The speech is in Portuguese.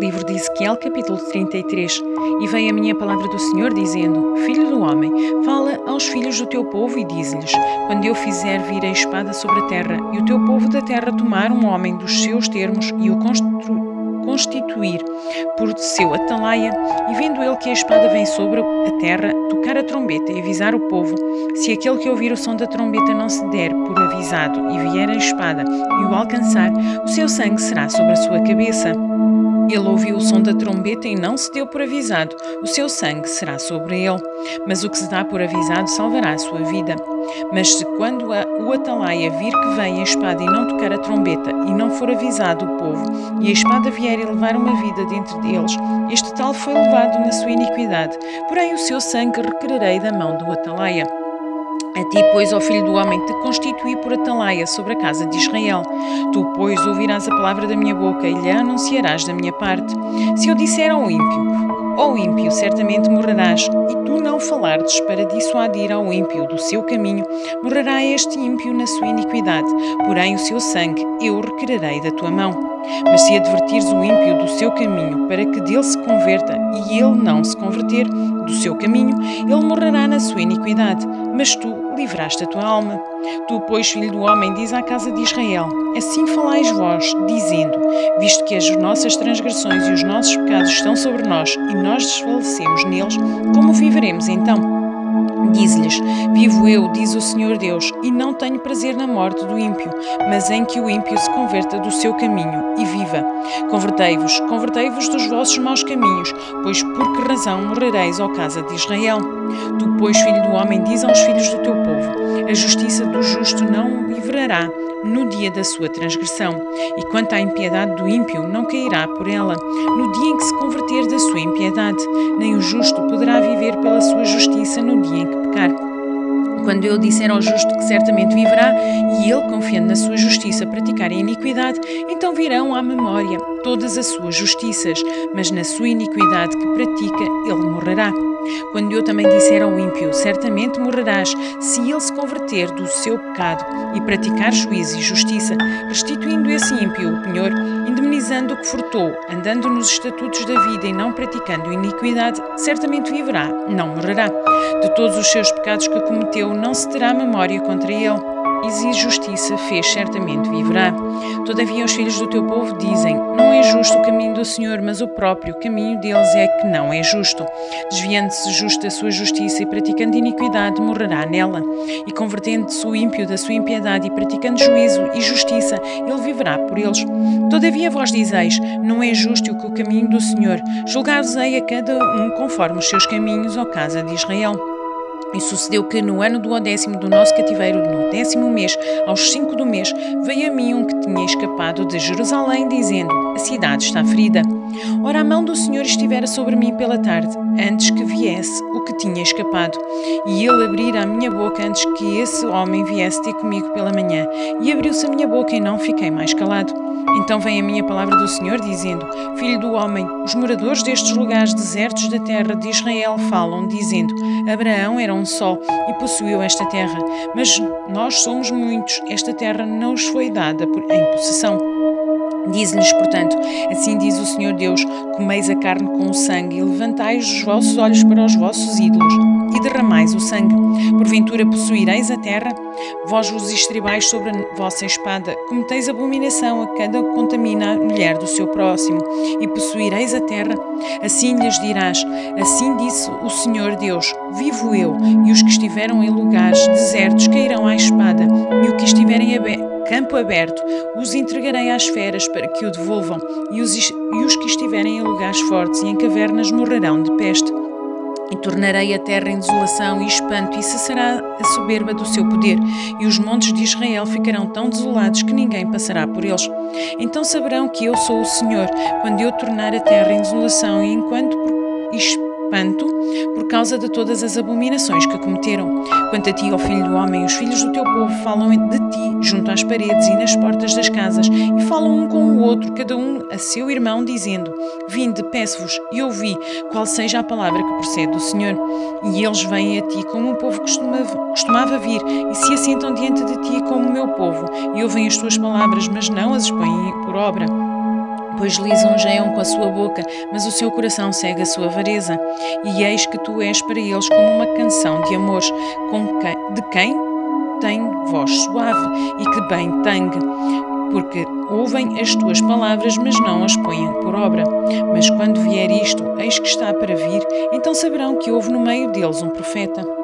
Livro de Ezequiel, capítulo 33. E veio a minha palavra do Senhor, dizendo: Filho do homem, fala aos filhos do teu povo e diz-lhes: Quando eu fizer vir a espada sobre a terra, e o teu povo da terra tomar um homem dos seus termos e o constituir por seu atalaia, e vendo ele que a espada vem sobre a terra, tocar a trombeta e avisar o povo, se aquele que ouvir o som da trombeta não se der por avisado e vier a espada e o alcançar, o seu sangue será sobre a sua cabeça. Ele ouviu o som da trombeta e não se deu por avisado, o seu sangue será sobre ele. Mas o que se dá por avisado salvará a sua vida. Mas se quando o atalaia vir que vem a espada e não tocar a trombeta, e não for avisado o povo, e a espada vier e levar uma vida dentre deles, este tal foi levado na sua iniquidade, porém o seu sangue requererei da mão do atalaia. A ti, pois, ó filho do homem, te constituí por atalaia sobre a casa de Israel. Tu, pois, ouvirás a palavra da minha boca e lhe anunciarás da minha parte. Se eu disser ao ímpio, ó ímpio, certamente morrerás, e tu não falardes para dissuadir ao ímpio do seu caminho, morrerá este ímpio na sua iniquidade, porém o seu sangue eu requererei da tua mão. Mas se advertires o ímpio do seu caminho, para que dele se converta, e ele não se converter do seu caminho, ele morrerá na sua iniquidade, mas tu livraste a tua alma. Tu, pois, filho do homem, diz à casa de Israel: assim falais vós, dizendo: visto que as nossas transgressões e os nossos pecados estão sobre nós, e nós desfalecemos neles, como viveremos então? Diz-lhes: vivo eu, diz o Senhor Deus, e não tenho prazer na morte do ímpio, mas em que o ímpio se converta do seu caminho e viva. Convertei-vos dos vossos maus caminhos, pois por que razão morrereis, ó casa de Israel? Tu, pois, filho do homem, diz aos filhos do teu povo: a justiça do justo não livrará no dia da sua transgressão, e quanto à impiedade do ímpio, não cairá por ela, no dia em que se converter da sua impiedade, nem o justo poderá viver pela sua justiça no dia em que pecar. Quando eu disser ao justo que certamente viverá, e ele, confiando na sua justiça, praticar a iniquidade, então virão à memória todas as suas justiças, mas na sua iniquidade que pratica, ele morrerá. Quando eu também disser ao ímpio, certamente morrerás, se ele se converter do seu pecado e praticar juízo e justiça, restituindo esse ímpio o penhor, indemnizando o que furtou, andando nos estatutos da vida e não praticando iniquidade, certamente viverá, não morrerá. De todos os seus pecados que cometeu, não se terá memória contra ele. E justiça fez, certamente viverá. Todavia os filhos do teu povo dizem: não é justo o caminho do Senhor, mas o próprio caminho deles é que não é justo. Desviando-se justo da sua justiça e praticando iniquidade, morrerá nela. E convertendo-se o ímpio da sua impiedade e praticando juízo e justiça, ele viverá por eles. Todavia vós dizeis: não é justo o caminho do Senhor. Julgar-vos-ei a cada um conforme os seus caminhos, ó casa de Israel. E sucedeu que no ano do 10º do nosso cativeiro, no 10º mês, aos 5 do mês, veio a mim um que tinha escapado de Jerusalém, dizendo: a cidade está ferida. Ora, a mão do Senhor estivera sobre mim pela tarde, antes que viesse o que tinha escapado. E ele abrira a minha boca antes que esse homem viesse ter comigo pela manhã. E abriu-se a minha boca e não fiquei mais calado. Então vem a minha palavra do Senhor, dizendo: filho do homem, os moradores destes lugares desertos da terra de Israel falam, dizendo: Abraão era um só e possuiu esta terra, mas nós somos muitos, esta terra não os foi dada em possessão. Diz-lhes, portanto: assim diz o Senhor Deus: comeis a carne com o sangue e levantais os vossos olhos para os vossos ídolos e derramais o sangue. Porventura possuireis a terra? Vós vos estribais sobre a vossa espada, cometeis abominação a cada que contamina a mulher do seu próximo, e possuireis a terra? Assim lhes dirás: assim disse o Senhor Deus: vivo eu, e os que estiveram em lugares desertos cairão à espada, e o que estiverem campo aberto os entregarei às feras para que o devolvam, e os que estiverem em lugares fortes e em cavernas morrerão de peste. E tornarei a terra em desolação e espanto, e cessará a soberba do seu poder, e os montes de Israel ficarão tão desolados que ninguém passará por eles. Então saberão que eu sou o Senhor, quando eu tornar a terra em desolação e enquanto espanto, por causa de todas as abominações que cometeram. Quanto a ti, ó filho do homem, os filhos do teu povo falam de ti junto às paredes e nas portas das casas, e falam um com o outro, cada um a seu irmão, dizendo: vinde, peço-vos, e ouvi qual seja a palavra que procede do Senhor. E eles vêm a ti como o povo costumava vir, e se assentam diante de ti como o meu povo, e ouvem as tuas palavras, mas não as põem por obra. Pois lisonjeiam com a sua boca, mas o seu coração segue a sua avareza. E eis que tu és para eles como uma canção de amor, de quem tem voz suave e que bem tangue, porque ouvem as tuas palavras, mas não as põem por obra. Mas quando vier isto, eis que está para vir, então saberão que houve no meio deles um profeta.